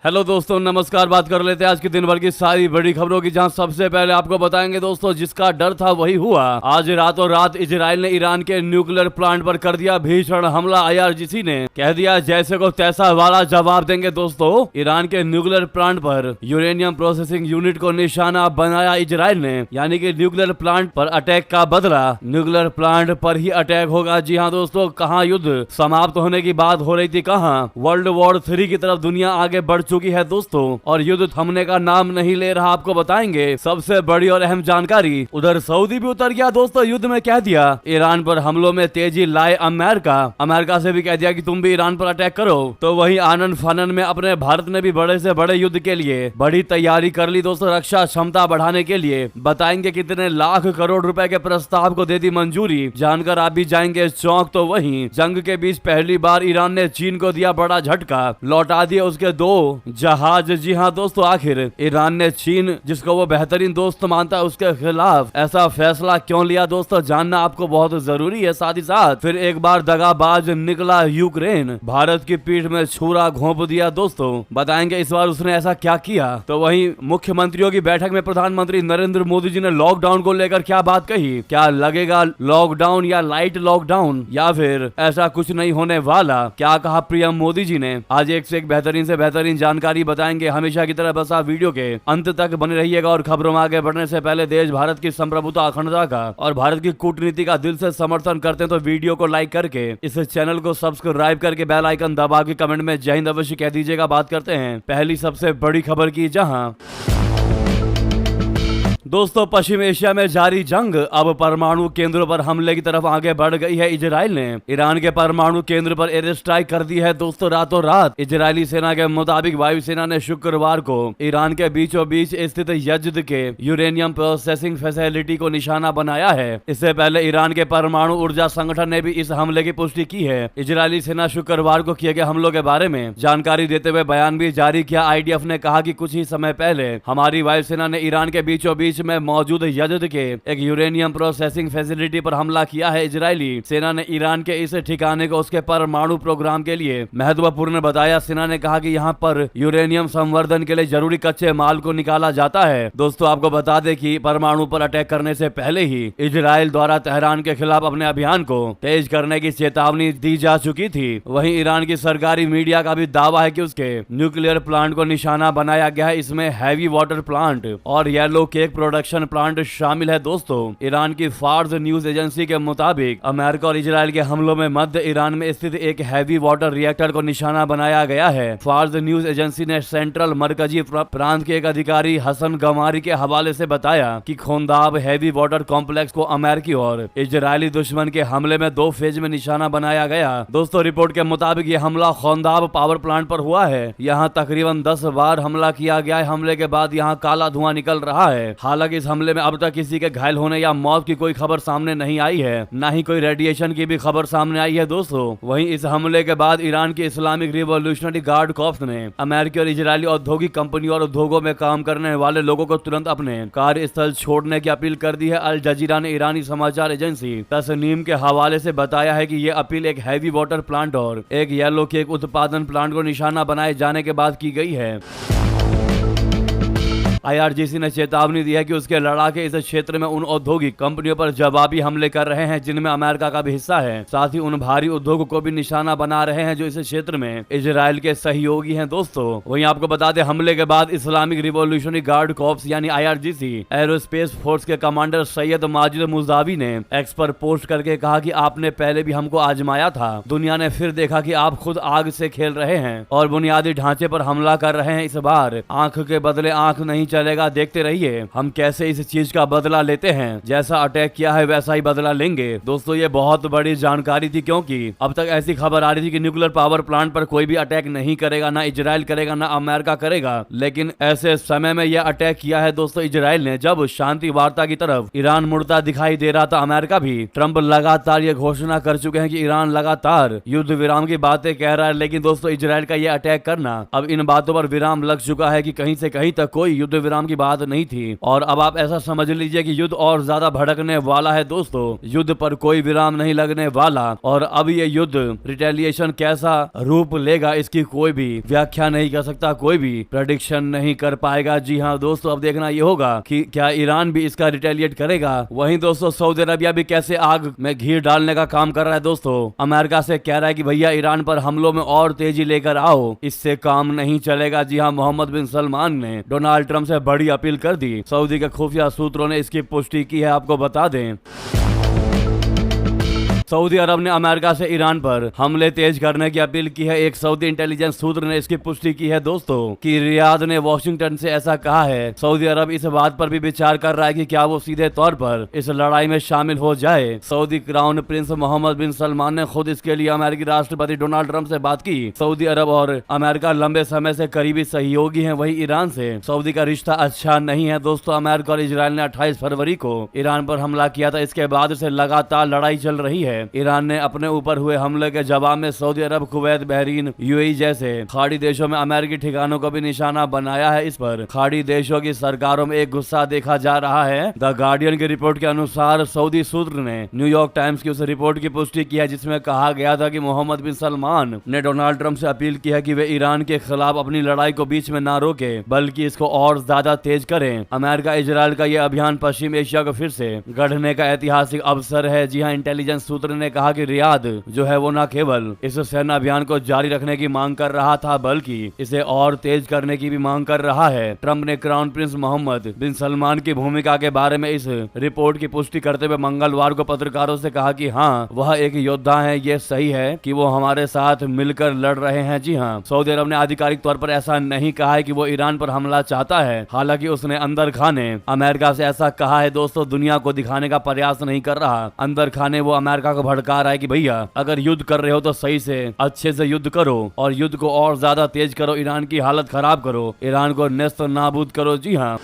Hello दोस्तों, नमस्कार। बात कर लेते हैं आज के दिन भर की सारी बड़ी खबरों की, जहां सबसे पहले आपको बताएंगे दोस्तों, जिसका डर था वही हुआ। आज रातों रात इजराइल ने ईरान के न्यूक्लियर प्लांट पर कर दिया भीषण हमला। आईआरजीसी ने कह दिया जैसे को तैसा वाला जवाब देंगे। दोस्तों, ईरान के न्यूक्लियर प्लांट पर यूरेनियम प्रोसेसिंग यूनिट को निशाना बनाया इजराइल ने, यानी कि न्यूक्लियर प्लांट पर अटैक का बदला न्यूक्लियर प्लांट पर ही अटैक होगा। जी हाँ दोस्तों, कहाँ युद्ध समाप्त होने की बात हो रही थी, कहाँ वर्ल्ड वॉर 3 की तरफ दुनिया आगे बढ़ चुकी है दोस्तों, और युद्ध थमने का नाम नहीं ले रहा। आपको बताएंगे सबसे बड़ी और अहम जानकारी। उधर सऊदी भी उतर गया दोस्तों, युद्ध में कह दिया ईरान पर हमलों में तेजी लाए अमेरिका से भी कह दिया कि तुम भी ईरान पर अटैक करो। तो वहीं आनंद फानन में अपने भारत ने भी बड़े से बड़े युद्ध के लिए बड़ी तैयारी कर ली दोस्तों। रक्षा क्षमता बढ़ाने के लिए बताएंगे कितने लाख करोड़ रुपए के प्रस्ताव को दे दी मंजूरी, जानकर आप भी जाएंगे चौंक। तो वहीं जंग के बीच पहली बार ईरान ने चीन को दिया बड़ा झटका, लौटा दिए उसके 2 जहाज। जी हाँ दोस्तों, आखिर ईरान ने चीन, जिसको वो बेहतरीन दोस्त मानता है, उसके खिलाफ ऐसा फैसला क्यों लिया दोस्तों, जानना आपको बहुत जरूरी है। साथ ही साथ फिर एक बार दगाबाज निकला यूक्रेन, भारत की पीठ में छुरा घोंप दिया दोस्तों। बताएंगे इस बार उसने ऐसा क्या किया। तो वहीं मुख्यमंत्रियों की बैठक में प्रधानमंत्री नरेंद्र मोदी जी ने लॉकडाउन को लेकर क्या बात कही, क्या लगेगा लॉकडाउन या लाइट लॉकडाउन, या फिर ऐसा कुछ नहीं होने वाला, क्या कहा पीएम मोदी जी ने। आज एक से एक बेहतरीन से बेहतरीन जानकारी बताएंगे। हमेशा की तरह बस आप वीडियो के अंत तक बने रहिएगा। और खबरों में आगे बढ़ने से पहले देश भारत की संप्रभुता, अखंडता का और भारत की कूटनीति का दिल से समर्थन करते हैं तो वीडियो को लाइक करके इस चैनल को सब्सक्राइब करके बेल आइकन दबा के कमेंट में जय हिंद अवश्य कह दीजिएगा। बात करते हैं पहली सबसे बड़ी खबर की, जहां दोस्तों पश्चिम एशिया में जारी जंग अब परमाणु केंद्रों पर हमले की तरफ आगे बढ़ गई है। इजराइल ने ईरान के परमाणु केंद्र पर एयर स्ट्राइक कर दी है दोस्तों रातों रात। इजरायली सेना के मुताबिक वायुसेना ने शुक्रवार को ईरान के बीचों बीच स्थित यजद के यूरेनियम प्रोसेसिंग फैसिलिटी को निशाना बनाया है। इससे पहले ईरान के परमाणु ऊर्जा संगठन ने भी इस हमले की पुष्टि की है। इजरायली सेना शुक्रवार को किए गए हमलों के बारे में जानकारी देते हुए बयान भी जारी किया। आईडीएफ ने कहा कि कुछ ही समय पहले हमारी वायुसेना ने ईरान के बीचों बीच में मौजूद यजद के एक यूरेनियम प्रोसेसिंग फैसिलिटी पर हमला किया है। इजरायली सेना ने ईरान के इस ठिकाने को उसके परमाणु प्रोग्राम के लिए महत्वपूर्ण बताया। सेना ने कहा कि यहां पर यूरेनियम संवर्धन के लिए जरूरी कच्चे माल को निकाला जाता है। दोस्तों आपको बता दें कि परमाणु पर अटैक करने से पहले ही इजराइल द्वारा तेहरान के खिलाफ अपने अभियान को तेज करने की चेतावनी दी जा चुकी थी। वहीं ईरान की सरकारी मीडिया का भी दावा है कि उसके न्यूक्लियर प्लांट को निशाना बनाया गया है। इसमें हैवी वाटर प्लांट और येलो केक प्रोडक्शन प्लांट शामिल है दोस्तों। ईरान की फार्स न्यूज एजेंसी के मुताबिक अमेरिका और इजराइल के हमलों में मध्य ईरान में स्थित एक हैवी वाटर रिएक्टर को निशाना बनाया गया है। फार्स न्यूज एजेंसी ने सेंट्रल मरकजी प्रांत के एक अधिकारी हसन गमारी के हवाले से बताया कि खोंदाब हैवी वाटर कॉम्प्लेक्स को अमेरिकी और इजरायली दुश्मन के हमले में 2 फेज में निशाना बनाया गया। दोस्तों रिपोर्ट के मुताबिक ये हमला खोंदाब पावर प्लांट पर हुआ है। यहाँ तकरीबन 10 बार हमला किया गया है। हमले के बाद यहाँ काला धुआं निकल रहा है। हालांकि इस हमले में अब तक किसी के घायल होने या मौत की कोई खबर सामने नहीं आई है, ना ही कोई रेडिएशन की भी खबर सामने आई है दोस्तों। वहीं इस हमले के बाद ईरान की इस्लामिक रिवॉल्यूशनरी गार्ड कॉर्प्स ने अमेरिकी और इजरायली औद्योगिक कंपनियों और उद्योगों में काम करने वाले लोगों को तुरंत अपने कार्यस्थल छोड़ने की अपील कर दी है। अल जजीरा ने ईरानी समाचार एजेंसी तस्नीम के हवाले से बताया है कि ये अपील एक हैवी वाटर प्लांट और एक येलो केक उत्पादन प्लांट को निशाना बनाए जाने के बाद की गई है। आईआरजीसी ने चेतावनी दी है कि उसके लड़ाके इस क्षेत्र में उन औद्योगिक कंपनियों पर जवाबी हमले कर रहे हैं जिनमें अमेरिका का भी हिस्सा है। साथ ही उन भारी उद्योग को भी निशाना बना रहे हैं जो इस क्षेत्र में इजराइल के सहयोगी हैं दोस्तों। वहीं आपको बता दें, हमले के बाद इस्लामिक रिवॉल्यूशनरी गार्ड कॉर्प्स यानी आईआरजीसी एरोस्पेस फोर्स के कमांडर सैयद माजिद मुजावी ने एक्स पर पोस्ट करके कहा कि आपने पहले भी हमको आजमाया था, दुनिया ने फिर देखा कि आप खुद आग से खेल रहे हैं और बुनियादी ढांचे पर हमला कर रहे हैं। इस बार आंख के बदले आंख नहीं चलेगा, देखते रहिए हम कैसे इस चीज का बदला लेते हैं। जैसा अटैक किया है वैसा ही बदला लेंगे। दोस्तों ये बहुत बड़ी जानकारी थी, क्योंकि अब तक ऐसी खबर आ रही थी कि न्यूक्लियर पावर प्लांट पर कोई भी अटैक नहीं करेगा, ना इजराइल करेगा ना अमेरिका करेगा। लेकिन ऐसे समय में यह अटैक किया है दोस्तों इजराइल ने, जब शांति वार्ता की तरफ ईरान मुड़ता दिखाई दे रहा था। अमेरिका भी, ट्रंप लगातार ये घोषणा कर चुके हैं कि ईरान लगातार युद्ध विराम की बातें कह रहा है, लेकिन दोस्तों इजराइल का यह अटैक करना, अब इन बातों पर विराम लग चुका है कि कहीं से कहीं तक कोई युद्ध विराम की बात नहीं थी और अब आप ऐसा समझ लीजिए कि युद्ध और ज्यादा भड़कने वाला है दोस्तों। युद्ध पर कोई विराम नहीं लगने वाला और अब ये युद्ध रिटेलिएशन कैसा रूप लेगा इसकी कोई भी व्याख्या नहीं कर सकता, कोई भी प्रेडिक्शन नहीं कर पाएगा। जी हाँ दोस्तों, अब देखना ये होगा कि क्या ईरान भी इसका रिटेलिएट करेगा। वहीं दोस्तों सऊदी अरबिया भी कैसे आग में घी डालने का काम कर रहा है दोस्तों। अमेरिका से कह रहा है कि भैया ईरान पर हमलों में और तेजी लेकर आओ, इससे काम नहीं चलेगा। जी हाँ, मोहम्मद बिन सलमान ने डोनाल्ड ट्रंप से बड़ी अपील कर दी। सऊदी के खुफिया सूत्रों ने इसकी पुष्टि की है, आपको बता दें। सऊदी अरब ने अमेरिका से ईरान पर हमले तेज करने की अपील की है। एक सऊदी इंटेलिजेंस सूत्र ने इसकी पुष्टि की है दोस्तों कि रियाद ने वॉशिंगटन से ऐसा कहा है। सऊदी अरब इस बात पर भी विचार कर रहा है कि क्या वो सीधे तौर पर इस लड़ाई में शामिल हो जाए। सऊदी क्राउन प्रिंस मोहम्मद बिन सलमान ने खुद इसके लिए अमेरिकी राष्ट्रपति डोनाल्ड ट्रंप से बात की। सऊदी अरब और अमेरिका लंबे समय से करीबी सहयोगी हैं। वही ईरान से सऊदी का रिश्ता अच्छा नहीं है दोस्तों। अमेरिका और इजराइल ने 28 फरवरी को ईरान पर हमला किया था। इसके बाद से लगातार लड़ाई चल रही है। ईरान ने अपने ऊपर हुए हमले के जवाब में सऊदी अरब, कुवैत, बहरीन, यूएई जैसे खाड़ी देशों में अमेरिकी ठिकानों को भी निशाना बनाया है। इस पर खाड़ी देशों की सरकारों में एक गुस्सा देखा जा रहा है। द गार्डियन की रिपोर्ट के अनुसार सऊदी सूत्र ने न्यूयॉर्क टाइम्स की उस रिपोर्ट की पुष्टि की है जिसमें कहा गया था कि मोहम्मद बिन सलमान ने डोनाल्ड ट्रंप से अपील की है कि वे ईरान के खिलाफ अपनी लड़ाई को बीच में ना रोके बल्कि इसको और ज्यादा तेज करें। अमेरिका इजराइल का यह अभियान पश्चिम एशिया को फिर से गढ़ने का ऐतिहासिक अवसर है। जी हाँ, इंटेलिजेंस सूत्र ने कहा कि रियाद जो है वो न केवल इस सेना अभियान को जारी रखने की मांग कर रहा था बल्कि इसे और तेज करने की भी मांग कर रहा है। ट्रंप ने क्राउन प्रिंस मोहम्मद बिन सलमान की भूमिका के बारे में इस रिपोर्ट की पुष्टि करते हुए मंगलवार को पत्रकारों से कहा कि हाँ, वह एक योद्धा है। ये सही है कि वो हमारे साथ मिलकर लड़ रहे हैं। जी हाँ, सऊदी अरब ने आधिकारिक तौर पर ऐसा नहीं कहा है कि वो ईरान पर हमला चाहता है। हालांकि उसने अंदर खाने अमेरिका से ऐसा कहा है दोस्तों, दुनिया को दिखाने का प्रयास नहीं कर रहा। अंदर खाने वो अमेरिका को भड़का रहा है कि भैया अगर युद्ध कर रहे हो तो सही से अच्छे से युद्ध करो और युद्ध को और ज्यादा तेज करो, ईरान की हालत खराब करो, ईरान को नेस्त नाबूद करो। जी हाँ,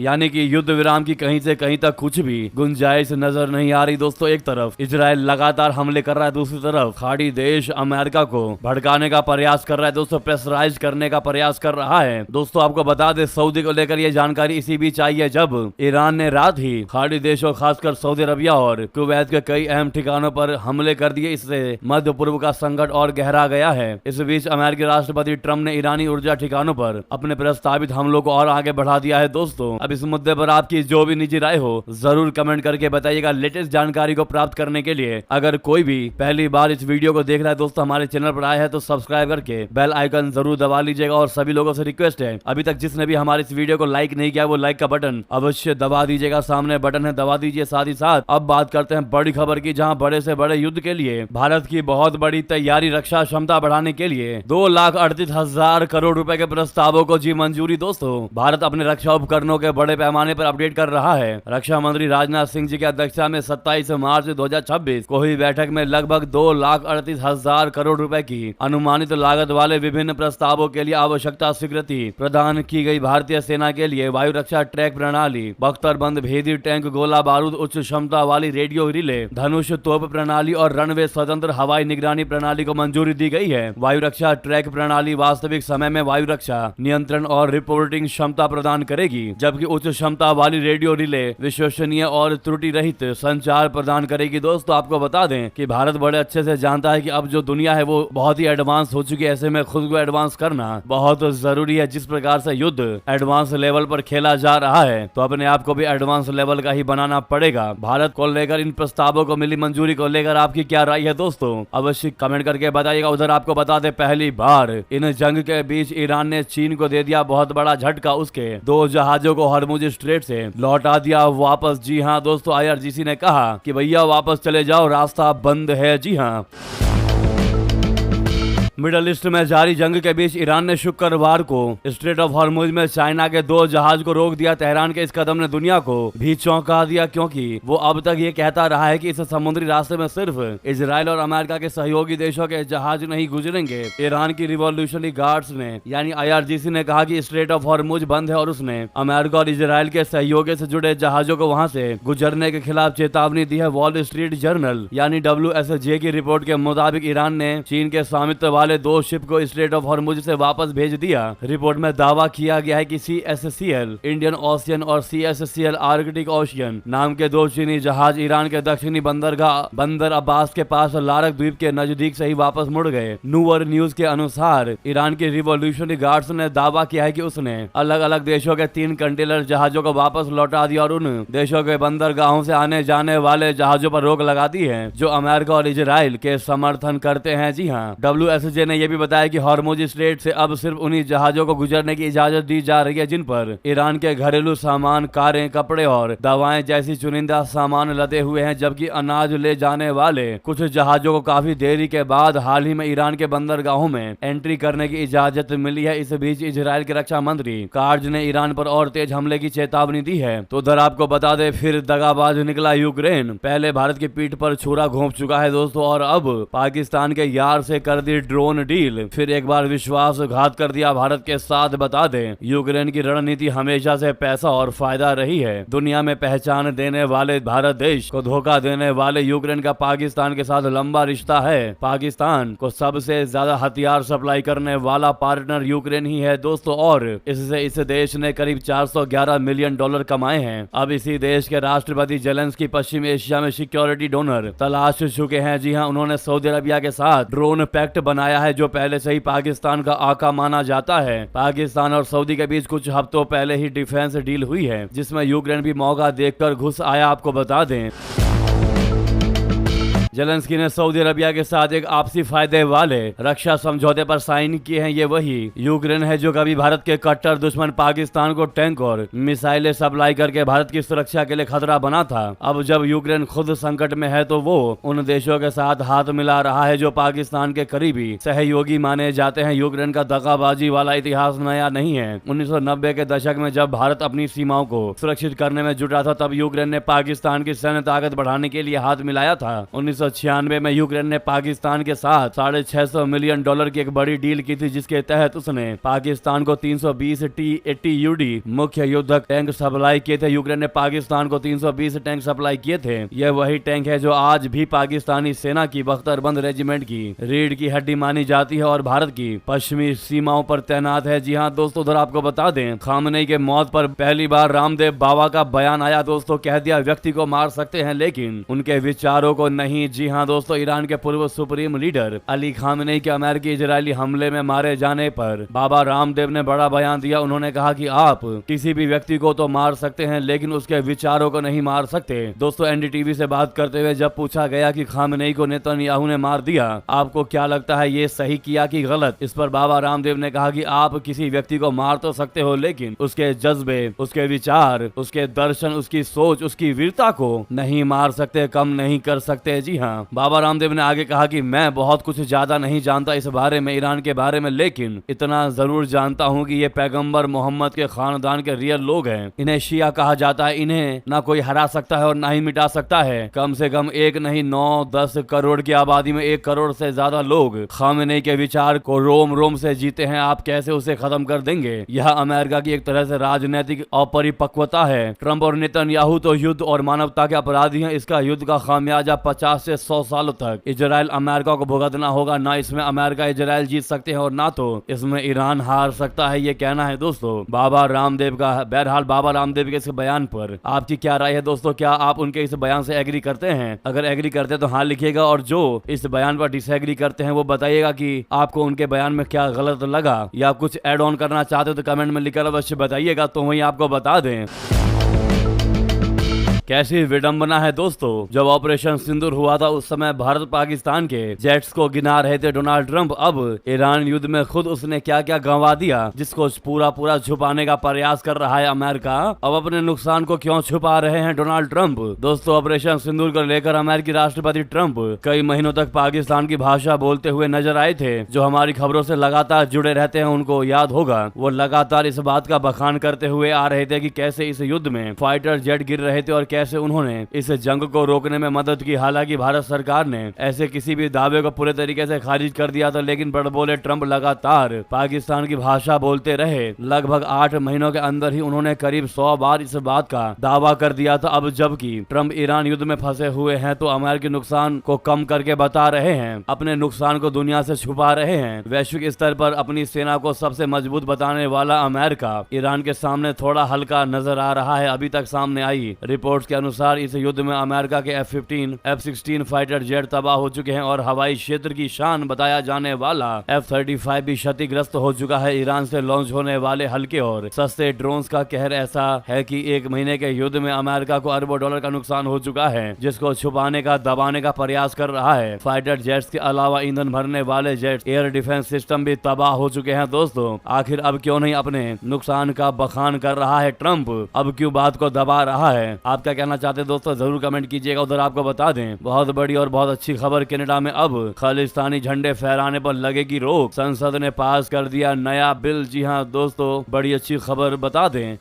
यानी कि युद्ध विराम की कहीं से कहीं तक कुछ भी गुंजाइश नजर नहीं आ रही दोस्तों। एक तरफ इजराइल लगातार हमले कर रहा है, दूसरी तरफ खाड़ी देश अमेरिका को भड़काने का प्रयास कर रहा है दोस्तों, प्रेशराइज करने का प्रयास कर रहा है। दोस्तों आपको बता दें, सऊदी को लेकर ये जानकारी इसी बीच आई है जब ईरान ने रात ही खाड़ी देशों खासकर सऊदी अरबिया और कुवैत के कई अहम ठिकानों पर हमले कर दिए। इससे मध्य पूर्व का संकट और गहरा गया है। इस बीच अमेरिकी राष्ट्रपति ट्रंप ने ईरानी ऊर्जा ठिकानों पर अपने प्रस्तावित हमलों को और आगे बढ़ा दिया है दोस्तों। अब इस मुद्दे पर आपकी जो भी निजी राय हो जरूर कमेंट करके बताइएगा। लेटेस्ट जानकारी को प्राप्त करने के लिए अगर कोई भी पहली बार इस वीडियो को देख रहा है दोस्तों, हमारे चैनल पर आया है तो सब्सक्राइब करके बेल आइकन जरूर दबा लीजिएगा। और सभी लोगों से रिक्वेस्ट है, अभी तक जिसने भी हमारे इस वीडियो को लाइक नहीं किया वो लाइक का बटन अवश्य दबा दीजिएगा। सामने बटन है, दबा दीजिए। साथ ही साथ अब बात करते हैं बड़ी खबर की, जहां बड़े से बड़े युद्ध के लिए भारत की बहुत बड़ी तैयारी। रक्षा क्षमता बढ़ाने के लिए 2,38,000 करोड़ रुपए के प्रस्तावों को जी मंजूरी। दोस्तों भारत अपने रक्षा उपकरणों के बड़े पैमाने पर अपडेट कर रहा है। रक्षा मंत्री राजनाथ सिंह जी की अध्यक्षता में 27 मार्च 2026 को हुई बैठक में लगभग 2,38,000 करोड़ रुपए की अनुमानित लागत वाले विभिन्न प्रस्तावों के लिए आवश्यकता स्वीकृति प्रदान की गई। भारतीय सेना के लिए वायु रक्षा ट्रैक प्रणाली, बख्तरबंद भेदी टैंक, गोला बारूद, उच्च क्षमता वाली रेडियो रिले, धनुष तोप प्रणाली और रनवे स्वतंत्र हवाई निगरानी प्रणाली को मंजूरी दी गई है। वायु रक्षा ट्रैक प्रणाली वास्तविक समय में वायु रक्षा नियंत्रण और रिपोर्टिंग क्षमता प्रदान करेगी, जबकि उच्च क्षमता वाली रेडियो रिले विश्वसनीय और त्रुटि रहित संचार प्रदान करेगी। दोस्तों आपको बता दें कि भारत बड़े अच्छे से जानता है कि अब जो दुनिया है वो बहुत ही एडवांस हो चुकी है। ऐसे में खुद को एडवांस करना बहुत जरूरी है। जिस प्रकार से युद्ध एडवांस लेवल पर खेला जा रहा है तो अपने आप को भी एडवांस लेवल का ही बनाना पड़ेगा। भारत को लेकर इन प्रस्तावों को मिली मंजूरी को लेकर आपकी क्या राय है दोस्तों, अवश्य कमेंट करके बताइएगा। उधर आपको बता दें, पहली बार इन जंग के बीच ईरान ने चीन को दे दिया बहुत बड़ा झटका। उसके 2 जहाजों को हरमुज स्ट्रेट से लौटा दिया वापस। जी हाँ दोस्तों, IRGC ने कहा कि भैया वापस चले जाओ, रास्ता बंद है। जी हाँ, मिडल ईस्ट में जारी जंग के बीच ईरान ने शुक्रवार को स्ट्रेट ऑफ हॉर्मुज में चाइना के 2 जहाज को रोक दिया। तेहरान के इस कदम ने दुनिया को भी चौंका दिया, क्योंकि वो अब तक ये कहता रहा है कि इस समुद्री रास्ते में सिर्फ इजराइल और अमेरिका के सहयोगी देशों के जहाज नहीं गुजरेंगे। ईरान की रिवॉल्यूशनरी गार्ड्स ने यानी IRGC ने कहा कि स्ट्रेट ऑफ हॉर्मुज बंद है और उसने अमेरिका और इजराइल के सहयोगी से जुड़े जहाजों को वहां से गुजरने के खिलाफ चेतावनी दी है। वॉल स्ट्रीट जर्नल यानी WSJ की रिपोर्ट के मुताबिक ईरान ने चीन के स्वामित्व वाले 2 शिप को स्ट्रेट ऑफ हॉर्मुज से वापस भेज दिया। रिपोर्ट में दावा किया गया है कि CSCL इंडियन ओशियन और CSCL आर्कटिक ओशियन नाम के 2 चीनी जहाज ईरान के दक्षिणी बंदरगाह बंदर अब्बास के पास लारक द्वीप के नजदीक से ही वापस मुड़ गए। नूवर न्यूज के अनुसार ईरान की रिवॉल्यूशनरी गार्ड्स ने दावा किया है कि उसने अलग अलग देशों के 3 कंटेनर जहाजों को वापस लौटा दिया और उन देशों के बंदरगाहों से आने जाने वाले जहाजों पर रोक लगा दी है जो अमेरिका और इजराइल के समर्थन करते हैं। जी हाँ, WSJ ने यह भी बताया कि हॉर्मुज स्ट्रेट से अब सिर्फ उन्हीं जहाजों को गुजरने की इजाजत दी जा रही है जिन पर ईरान के घरेलू सामान, कारें, कपड़े और दवाएं जैसी चुनिंदा सामान लदे हुए हैं, जबकि अनाज ले जाने वाले कुछ जहाजों को काफी देरी के बाद हाल ही में ईरान के बंदरगाहों में एंट्री करने की इजाजत मिली है। इस बीच इजराइल के रक्षा मंत्री कार्ज ने ईरान पर और तेज हमले की चेतावनी दी है। तो उधर आपको बता दे फिर दगाबाज निकला यूक्रेन। पहले भारत की पीठ पर छुरा घोंप चुका है दोस्तों और अब पाकिस्तान के यार से कर दी ड्रोन डील। फिर एक बार विश्वासघात कर दिया भारत के साथ। बता दें यूक्रेन की रणनीति हमेशा से पैसा और फायदा रही है। दुनिया में पहचान देने वाले भारत देश को धोखा देने वाले यूक्रेन का पाकिस्तान के साथ लंबा रिश्ता है। पाकिस्तान को सबसे ज्यादा हथियार सप्लाई करने वाला पार्टनर यूक्रेन ही है दोस्तों और इससे इस देश ने करीब $411 मिलियन कमाए हैं। अब इसी देश के राष्ट्रपति जेलेंस्की पश्चिम एशिया में सिक्योरिटी डोनर तलाश चुके हैं। जी हाँ, उन्होंने सऊदी अरबिया के साथ ड्रोन पैक्ट बनाया है जो पहले से ही पाकिस्तान का आका माना जाता है। पाकिस्तान और सऊदी के बीच कुछ हफ्तों पहले ही डिफेंस डील हुई है जिसमें यूक्रेन भी मौका देखकर घुस आया। आपको बता दें जेलेंस्की ने सऊदी अरबिया के साथ एक आपसी फायदे वाले रक्षा समझौते पर साइन किए हैं। ये वही यूक्रेन है जो कभी भारत के कट्टर दुश्मन पाकिस्तान को टैंक और मिसाइलें सप्लाई करके भारत की सुरक्षा के लिए खतरा बना था। अब जब यूक्रेन खुद संकट में है तो वो उन देशों के साथ हाथ मिला रहा है जो पाकिस्तान के करीबी सहयोगी माने जाते हैं। यूक्रेन का दगाबाजी वाला इतिहास नया नहीं है। 1990 के दशक में जब भारत अपनी सीमाओं को सुरक्षित करने में जुटा था तब यूक्रेन ने पाकिस्तान की सैन्य ताकत बढ़ाने के लिए हाथ मिलाया था। 1996 में यूक्रेन ने पाकिस्तान के साथ $650 मिलियन की एक बड़ी डील की थी जिसके तहत उसने पाकिस्तान को 320 T-80UD मुख्य युद्धक टैंक सप्लाई किए थे। यूक्रेन ने पाकिस्तान को 320 टैंक सप्लाई किए थे। यह वही टैंक है जो आज भी पाकिस्तानी सेना की बख्तरबंद रेजिमेंट की रीढ़ की हड्डी मानी जाती है और भारत की पश्चिमी सीमाओं पर तैनात है। जी हाँ दोस्तों, उधर आपको बता दें खामनेई के मौत पर पहली बार रामदेव बाबा का बयान आया दोस्तों। कह दिया व्यक्ति को मार सकते हैं लेकिन उनके विचारों को नहीं। जी हाँ दोस्तों, ईरान के पूर्व सुप्रीम लीडर अली खामनेई के अमेरिकी इजरायली हमले में मारे जाने पर बाबा रामदेव ने बड़ा बयान दिया। उन्होंने कहा कि आप किसी भी व्यक्ति को तो मार सकते हैं लेकिन उसके विचारों को नहीं मार सकते। दोस्तों NDTV से बात करते हुए जब पूछा गया कि खामनेई को नेतन्याहू ने मार दिया, आपको क्या लगता है ये सही किया कि गलत? इस पर बाबा रामदेव ने कहा कि आप किसी व्यक्ति को मार तो सकते हो लेकिन उसके जज्बे, उसके विचार, उसके दर्शन, उसकी सोच, उसकी वीरता को नहीं मार सकते, कम नहीं कर सकते। जी हाँ, बाबा रामदेव ने आगे कहा कि मैं बहुत कुछ ज्यादा नहीं जानता इस बारे में, ईरान के बारे में, लेकिन इतना जरूर जानता हूँ कि ये पैगंबर मोहम्मद के खानदान के रियल लोग हैं। इन्हें शिया कहा जाता है। इन्हें ना कोई हरा सकता है और ना ही मिटा सकता है। कम से कम एक नहीं 9-10 करोड़ की आबादी में 1 करोड़ से ज्यादा लोग खामनेई के विचार को रोम रोम से जीते हैं। आप कैसे उसे खत्म कर देंगे? यह अमेरिका की एक तरह से राजनीतिक अपरिपक्वता है। ट्रंप और नेतन्याहू तो युद्ध और मानवता के अपराधी हैं। इसका युद्ध का खामियाजा 50 से 100 सालों तक इजराइल अमेरिका को भुगतना होगा। ना इसमें अमेरिका इजराइल जीत सकते हैं और ना तो इसमें ईरान हार सकता है। ये कहना है दोस्तों बाबा रामदेव का। बहरहाल बाबा रामदेव के इस बयान पर आपकी क्या राय है दोस्तों? क्या आप उनके इस बयान से एग्री करते हैं? अगर एग्री करते हैं तो हाँ लिखिएगा और जो इस बयान पर डिसएग्री करते हैं वो बताइएगा कि आपको उनके बयान में क्या गलत लगा या कुछ ऐड ऑन करना चाहते हो तो कमेंट में लिखकर अवश्य बताइएगा। तो वही आपको बता दें कैसी विडंबना है दोस्तों। जब ऑपरेशन सिंदूर हुआ था उस समय भारत पाकिस्तान के जेट्स को गिना रहे थे डोनाल्ड ट्रंप। अब ईरान युद्ध में खुद उसने क्या क्या गंवा दिया जिसको पूरा छुपाने का प्रयास कर रहा है अमेरिका। अब अपने नुकसान को क्यों छुपा रहे हैं डोनाल्ड ट्रंप? दोस्तों ऑपरेशन सिंदूर को लेकर अमेरिकी राष्ट्रपति ट्रंप कई महीनों तक पाकिस्तान की भाषा बोलते हुए नजर आए थे। जो हमारी खबरों से लगातार जुड़े रहते हैं उनको याद होगा, वो लगातार इस बात का बखान करते हुए आ रहे थे कि कैसे इस युद्ध में फाइटर जेट गिर रहे थे और कैसे उन्होंने इस जंग को रोकने में मदद की। हालांकि भारत सरकार ने ऐसे किसी भी दावे को पूरे तरीके से खारिज कर दिया था, लेकिन बड़बोले ट्रंप लगातार पाकिस्तान की भाषा बोलते रहे। लगभग 8 महीनों के अंदर ही उन्होंने करीब 100 बार इस बात का दावा कर दिया था। अब जबकि ट्रंप ईरान युद्ध में फंसे हुए हैं तो अमेरिकी नुकसान को कम करके बता रहे हैं, अपने नुकसान को दुनिया से छुपा रहे हैं। वैश्विक स्तर पर अपनी सेना को सबसे मजबूत बताने वाला अमेरिका ईरान के सामने थोड़ा हल्का नजर आ रहा है। अभी तक सामने आई रिपोर्ट्स के अनुसार इस युद्ध में अमेरिका के F-15, F-16 फाइटर जेट तबाह हो चुके हैं और हवाई क्षेत्र की शान बताया जाने वाला F-35 भी क्षतिग्रस्त हो चुका है। ईरान से लॉन्च होने वाले हल्के और सस्ते ड्रोन्स का कहर ऐसा है कि 1 महीने के युद्ध में अमेरिका को अरबों डॉलर का नुकसान हो चुका है, जिसको छुपाने का दबाने का प्रयास कर रहा है। फाइटर जेट्स के अलावा ईंधन भरने वाले जेट एयर डिफेंस सिस्टम भी तबाह हो चुके हैं। दोस्तों, आखिर अब क्यों नहीं अपने नुकसान का बखान कर रहा है ट्रंप? अब क्यों बात को दबा रहा है? आप क्या कहना चाहते हैं दोस्तों? जरूर कमेंट कीजिएगा। उधर आपको बता दें, बहुत बड़ी और बहुत अच्छी खबर, कनाडा में अब खालिस्तानी झंडे फहराने पर लगेगी रोक। संसद ने पास कर दिया नया बिल। जी हाँ दोस्तों, बड़ी अच्छी खबर बता दें,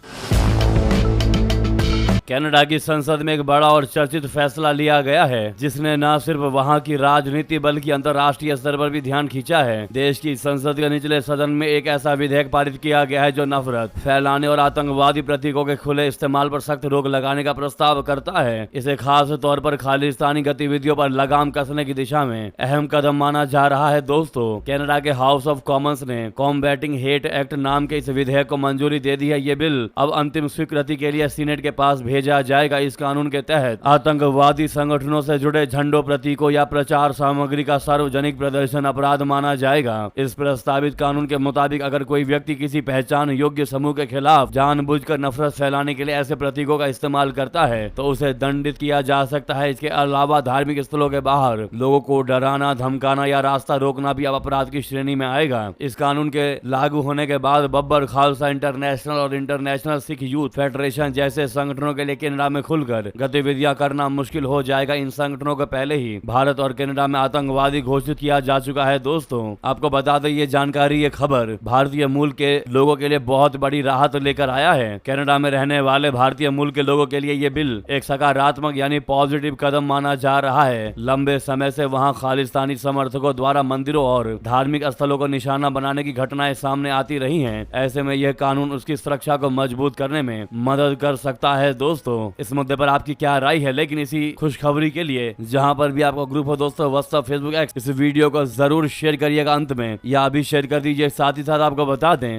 कनाडा की संसद में एक बड़ा और चर्चित फैसला लिया गया है, जिसने न सिर्फ वहां की राजनीति बल्कि अंतर्राष्ट्रीय स्तर पर भी ध्यान खींचा है। देश की संसद के निचले सदन में एक ऐसा विधेयक पारित किया गया है जो नफरत फैलाने और आतंकवादी प्रतीकों के खुले इस्तेमाल पर सख्त रोक लगाने का प्रस्ताव करता है। इसे खास तौर पर खालिस्तानी गतिविधियों पर लगाम कसने की दिशा में अहम कदम माना जा रहा है। दोस्तों, कनाडा के हाउस ऑफ कॉमन्स ने कॉम्बैटिंग हेट एक्ट नाम के इस विधेयक को मंजूरी दे दी है। ये बिल अब अंतिम स्वीकृति के लिए सीनेट के पास भेजा जाएगा। इस कानून के तहत आतंकवादी संगठनों से जुड़े झंडों, प्रतीकों या प्रचार सामग्री का सार्वजनिक प्रदर्शन अपराध माना जाएगा। इस प्रस्तावित कानून के मुताबिक अगर कोई व्यक्ति किसी पहचान योग्य समूह के खिलाफ जानबूझकर नफरत फैलाने के लिए ऐसे प्रतीकों का इस्तेमाल करता है तो उसे दंडित किया जा सकता है। इसके अलावा धार्मिक स्थलों के बाहर लोगों को डराना, धमकाना या रास्ता रोकना भी अब अपराध की श्रेणी में आएगा। इस कानून के लागू होने के बाद बब्बर खालसा इंटरनेशनल और इंटरनेशनल सिख यूथ फेडरेशन जैसे संगठनों के लिए कनाडा में खुलकर गतिविधियां करना मुश्किल हो जाएगा। इन संगठनों को पहले ही भारत और कनाडा में आतंकवादी घोषित किया जा चुका है। दोस्तों, आपको बता दें, ये जानकारी, ये खबर भारतीय मूल के लोगों के लिए बहुत बड़ी राहत लेकर आया है। कनाडा में रहने वाले भारतीय मूल के लोगों के लिए ये बिल एक सकारात्मक यानी पॉजिटिव कदम माना जा रहा है। लंबे समय से वहां खालिस्तानी समर्थकों द्वारा मंदिरों और धार्मिक स्थलों को निशाना बनाने की घटनाएं सामने आती रही हैं। ऐसे में यह कानून उसकी सुरक्षा को मजबूत करने में मदद कर सकता है। दोस्तों, इस मुद्दे पर आपकी क्या राय है? लेकिन इसी खुशखबरी के लिए जहां पर भी आपको ग्रुप हो दोस्तों, व्हाट्सएप, फेसबुक, एक्स, इस वीडियो को जरूर शेयर करिएगा अंत में, या अभी शेयर कर दीजिए। साथ ही साथ आपको बता दें,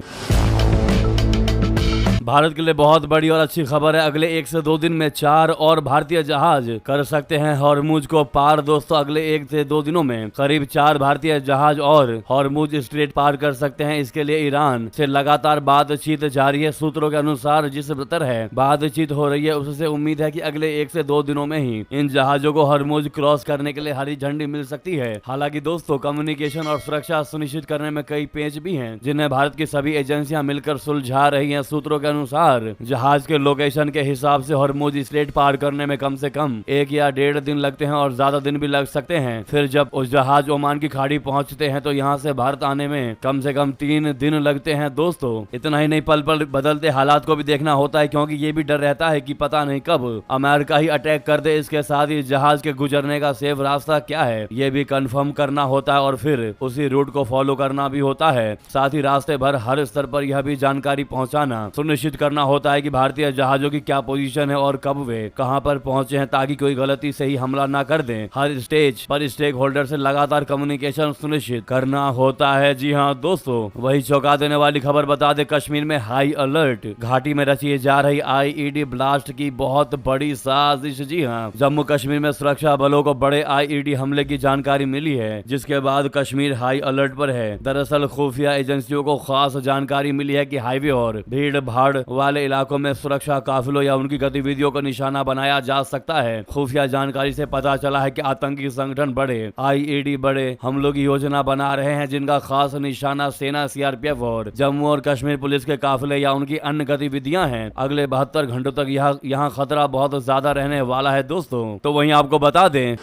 भारत के लिए बहुत बड़ी और अच्छी खबर है। अगले 1 से 2 दिन में 4 और भारतीय जहाज कर सकते हैं हॉर्मुज को पार। दोस्तों, अगले 1 से 2 दिनों में करीब 4 भारतीय जहाज और हॉर्मुज स्ट्रेट पार कर सकते हैं। इसके लिए ईरान से लगातार बातचीत जारी है। सूत्रों के अनुसार जिस तरह बातचीत हो रही है उससे उम्मीद है कि अगले 1 से 2 दिनों में ही इन जहाजों को हॉर्मुज क्रॉस करने के लिए हरी झंडी मिल सकती है। हालांकि दोस्तों, कम्युनिकेशन और सुरक्षा सुनिश्चित करने में कई पेच भी हैं, जिन्हें भारत की सभी एजेंसियां मिलकर सुलझा रही हैं। सूत्रों के अनुसार जहाज के लोकेशन के हिसाब से हॉर्मुज स्ट्रेट पार करने में कम से कम 1 या 1.5 दिन लगते हैं और ज्यादा दिन भी लग सकते हैं। फिर जब उस जहाज ओमान की खाड़ी पहुंचते हैं तो यहाँ से भारत आने में कम से कम 3 दिन लगते हैं। दोस्तों, इतना ही नहीं, पल पल बदलते हालात को भी देखना होता है, क्योंकि ये भी डर रहता है कि पता नहीं कब अमेरिका ही अटैक कर दे। इसके साथ ही जहाज के गुजरने का सेफ रास्ता क्या है ये भी कंफर्म करना होता है और फिर उसी रूट को फॉलो करना भी होता है। साथ ही रास्ते भर हर स्तर पर यह भी जानकारी पहुंचाना सुनिश्चित करना होता है कि भारतीय जहाजों की क्या पोजीशन है और कब वे कहां पर पहुंचे हैं, ताकि कोई गलती से ही हमला ना कर दें। हर स्टेज पर स्टेक होल्डर से लगातार कम्युनिकेशन सुनिश्चित करना होता है। जी हां दोस्तों, वही चौंका देने वाली खबर बता दे, कश्मीर में हाई अलर्ट, घाटी में रची जा रही आईईडी ब्लास्ट की बहुत बड़ी साजिश। जी हां, जम्मू कश्मीर में सुरक्षा बलों को बड़े आईईडी हमले की जानकारी मिली है, जिसके बाद कश्मीर हाई अलर्ट पर है। दरअसल खुफिया एजेंसियों को खास जानकारी मिली है कि हाईवे और भीड़ भाड़ वाले इलाकों में सुरक्षा काफिलों या उनकी गतिविधियों को निशाना बनाया जा सकता है। खुफिया जानकारी से पता चला है कि आतंकी संगठन बड़े आईईडी बड़े हमलों की योजना बना रहे हैं, जिनका खास निशाना सेना, सीआरपीएफ और जम्मू और कश्मीर पुलिस के काफिले या उनकी अन्य गतिविधियां हैं। अगले 72 घंटों तक यहाँ खतरा बहुत ज्यादा रहने वाला है। दोस्तों, तो वहीं आपको बता दें,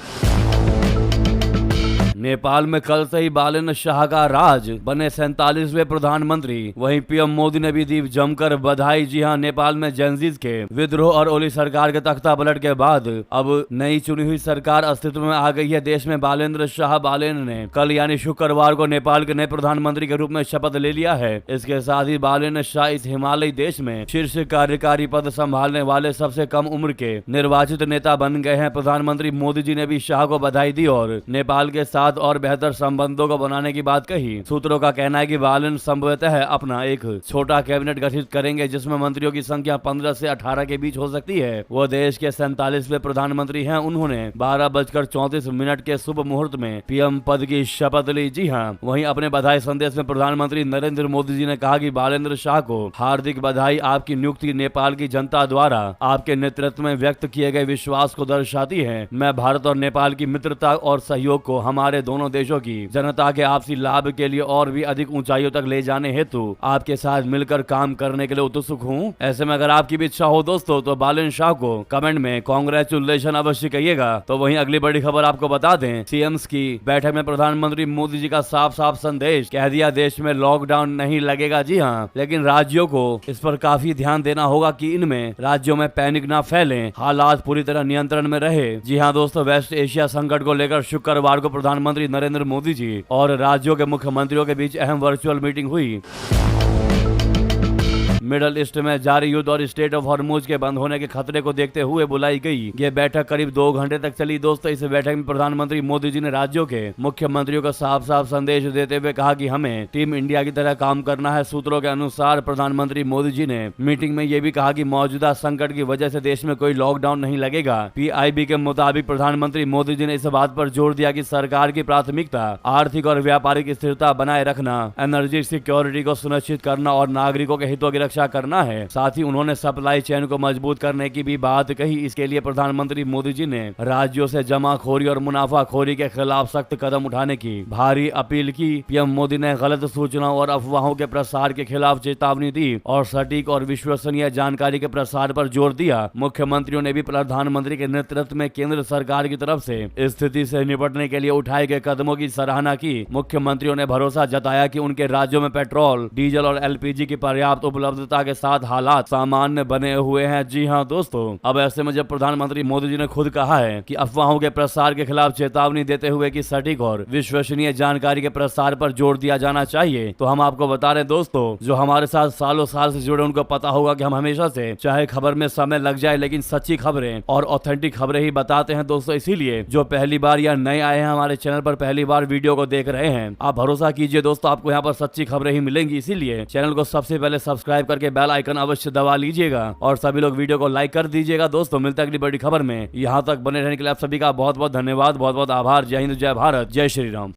नेपाल में कल से ही बालेन्द्र शाह का राज, बने 47वें प्रधानमंत्री। वहीं पीएम मोदी ने भी दी जमकर बधाई। जी हां, नेपाल में जेनजीज के विद्रोह और ओली सरकार के तख्ता पलट के बाद अब नई चुनी हुई सरकार अस्तित्व में आ गई है। देश में बालेन्द्र शाह बालेन ने कल यानी शुक्रवार को नेपाल के नए प्रधानमंत्री के रूप में शपथ ले लिया है। इसके साथ ही बालेन्द्र शाह इस हिमालयी देश में शीर्ष कार्यकारी पद संभालने वाले सबसे कम उम्र के निर्वाचित नेता बन गए हैं। प्रधानमंत्री मोदी जी ने भी शाह को बधाई दी और नेपाल के साथ और बेहतर संबंधों को बनाने की बात कही। सूत्रों का कहना है कि बालेन्द्र संभवतः अपना एक छोटा कैबिनेट गठित करेंगे जिसमें मंत्रियों की संख्या 15 से 18 के बीच हो सकती है। वो देश के 47वें प्रधानमंत्री हैं। उन्होंने 12:34 के शुभ मुहूर्त में पीएम पद की शपथ ली। जी हां, वहीं अपने बधाई संदेश में प्रधानमंत्री नरेंद्र मोदी जी ने कहा कि बालेन्द्र शाह को हार्दिक बधाई। आपकी नियुक्ति नेपाल की जनता द्वारा आपके नेतृत्व में व्यक्त किए गए विश्वास को दर्शाती है। मैं भारत और नेपाल की मित्रता और सहयोग को हमारे दोनों देशों की जनता के आपसी लाभ के लिए और भी अधिक ऊंचाइयों तक ले जाने हेतु आपके साथ मिलकर काम करने के लिए उत्सुक हूँ। ऐसे में अगर आपकी भी इच्छा हो दोस्तों तो बालेन्द्र शाह को कमेंट में कांग्रेचुलेशन अवश्य कहिएगा। तो वहीं अगली बड़ी खबर आपको बता दें, सीएम्स की बैठक में प्रधानमंत्री मोदी जी का साफ साफ संदेश, कह दिया देश में लॉकडाउन नहीं लगेगा। जी हाँ, लेकिन राज्यों को इस पर काफी ध्यान देना होगा कि इनमें राज्यों में पैनिक ना फैले, हालात पूरी तरह नियंत्रण में रहे। जी हाँ दोस्तों, वेस्ट एशिया संकट को लेकर शुक्रवार को प्रधानमंत्री नरेंद्र मोदी जी और राज्यों के मुख्यमंत्रियों के बीच अहम वर्चुअल मीटिंग हुई। मिडल ईस्ट में जारी युद्ध और स्टेट ऑफ हॉर्मुज के बंद होने के खतरे को देखते हुए बुलाई गई ये बैठक करीब 2 घंटे तक चली। दोस्तों, इस बैठक में प्रधानमंत्री मोदी जी ने राज्यों के मुख्यमंत्रियों को साफ साफ संदेश देते हुए कहा कि हमें टीम इंडिया की तरह काम करना है। सूत्रों के अनुसार प्रधानमंत्री मोदी जी ने मीटिंग में ये भी कहा कि मौजूदा संकट की वजह से देश में कोई लॉकडाउन नहीं लगेगा। पीआईबी के मुताबिक प्रधानमंत्री मोदी जी ने इस बात पर जोर दिया कि सरकार की प्राथमिकता आर्थिक और व्यापारिक स्थिरता बनाए रखना, एनर्जी सिक्योरिटी को सुनिश्चित करना और नागरिकों के हितों की रक्षा करना है। साथ ही उन्होंने सप्लाई चेन को मजबूत करने की भी बात कही। इसके लिए प्रधानमंत्री मोदी जी ने राज्यों से जमाखोरी और मुनाफाखोरी के खिलाफ सख्त कदम उठाने की भारी अपील की। पीएम मोदी ने गलत सूचनाओं और अफवाहों के प्रसार के खिलाफ चेतावनी दी और सटीक और विश्वसनीय जानकारी के प्रसार पर जोर दिया। मुख्यमंत्रियों ने भी प्रधानमंत्री के नेतृत्व में केंद्र सरकार की तरफ से स्थिति से निपटने के लिए उठाए गए कदमों की सराहना की। मुख्यमंत्रियों ने भरोसा जताया कि उनके राज्यों में पेट्रोल, डीजल और एलपीजी की पर्याप्त उपलब्धता के साथ हालात सामान्य बने हुए हैं। जी हां दोस्तों, अब ऐसे में जब प्रधानमंत्री मोदी जी ने खुद कहा है कि अफवाहों के प्रसार के खिलाफ चेतावनी देते हुए कि सटीक और विश्वसनीय जानकारी के प्रसार पर जोर दिया जाना चाहिए, तो हम आपको बता रहे दोस्तों, जो हमारे साथ सालों साल से जुड़े उनको पता होगा कि हम हमेशा से चाहे खबर में समय लग जाए लेकिन सच्ची खबरें और ऑथेंटिक खबरें ही बताते हैं दोस्तों। इसीलिए जो पहली बार या नए आए हैं हमारे चैनल पर, पहली बार वीडियो को देख रहे हैं, आप भरोसा कीजिए दोस्तों, आपको यहाँ पर सच्ची खबरें ही मिलेंगी। इसीलिए चैनल को सबसे पहले सब्सक्राइब करके बेल आइकन अवश्य दबा लीजिएगा और सभी लोग वीडियो को लाइक कर दीजिएगा। दोस्तों, मिलते हैं अगली बड़ी खबर में। यहाँ तक बने रहने के लिए आप सभी का बहुत बहुत धन्यवाद, बहुत बहुत आभार। जय हिंद, जय भारत, जय श्री राम।